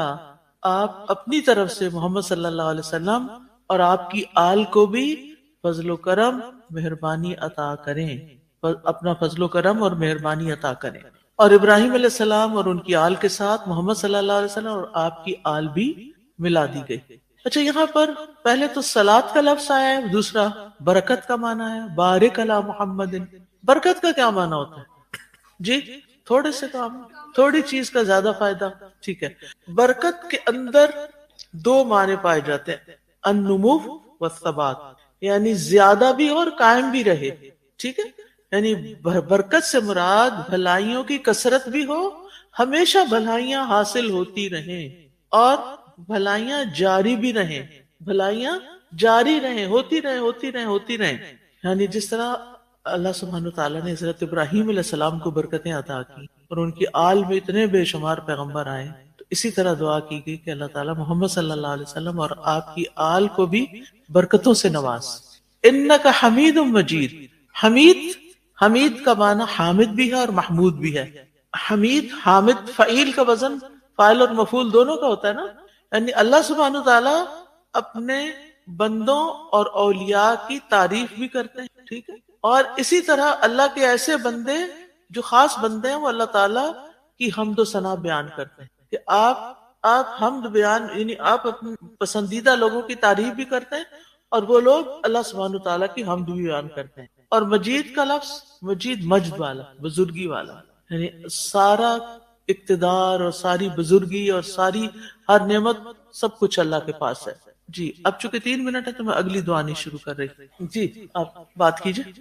آپ اپنی طرف سے محمد صلی اللہ علیہ وسلم اور آپ کی آل کو بھی فضل و کرم، مہربانی عطا کریں، اپنا فضل و کرم اور مہربانی عطا کریں. اور ابراہیم علیہ السلام اور ان کی آل کے ساتھ محمد صلی اللہ علیہ وسلم اور آپ کی آل بھی ملا دی گئی. اچھا، یہاں پر پہلے تو صلاۃ کا لفظ آیا ہے، دوسرا برکت کا معنی ہے، بارک علی محمد. برکت کا کیا معنی ہوتا ہے جی؟ تھوڑے سے کام، تھوڑی چیز کا زیادہ فائدہ. ٹھیک ہے، برکت کے اندر 2 معنی پائے جاتے ہیں، النمو والثبات، یعنی زیادہ بھی اور قائم بھی رہے. ٹھیک ہے، یعنی برکت سے مراد بھلائیوں کی کثرت بھی ہو، ہمیشہ بھلائیاں حاصل ہوتی رہیں، اور بھلائیاں جاری بھی رہیں، بھلائیاں جاری رہیں، ہوتی رہیں. یعنی جس طرح اللہ سبحانہ تعالیٰ نے حضرت ابراہیم علیہ السلام کو برکتیں عطا کی اور ان کی آل میں اتنے بے شمار پیغمبر آئے، تو اسی طرح دعا کی گئی کہ اللہ تعالیٰ محمد صلی اللہ علیہ وسلم اور آپ کی آل کو بھی برکتوں سے نواز. انک حمید مجید. حمید کا معنی حامد بھی ہے اور محمود بھی ہے. حامد فعیل کا وزن فاعل اور مفعول دونوں کا ہوتا ہے نا، یعنی اللہ سبحانہ تعالیٰ اپنے بندوں اور اولیاء کی تعریف بھی کرتے ہیں. ٹھیک ہے، اور اسی طرح اللہ کے ایسے بندے جو خاص بندے ہیں وہ اللہ تعالیٰ کی حمد و ثنا بیان کرتے ہیں کہ آپ حمد بیان، یعنی آپ اپنے پسندیدہ لوگوں کی تعریف بھی کرتے ہیں، اور وہ لوگ اللہ سبحانہ تعالیٰ کی حمد بھی بیان کرتے ہیں. اور مجید کا لفظ، مجید مجد والا، بزرگی والا، یعنی سارا اقتدار اور ساری بزرگی اور ساری ہر نعمت سب کچھ اللہ کے پاس ہے. جی اب چونکہ 3 منٹ ہے تو میں اگلی دعا نہیں شروع کر رہی. جی آپ بات کیجئے.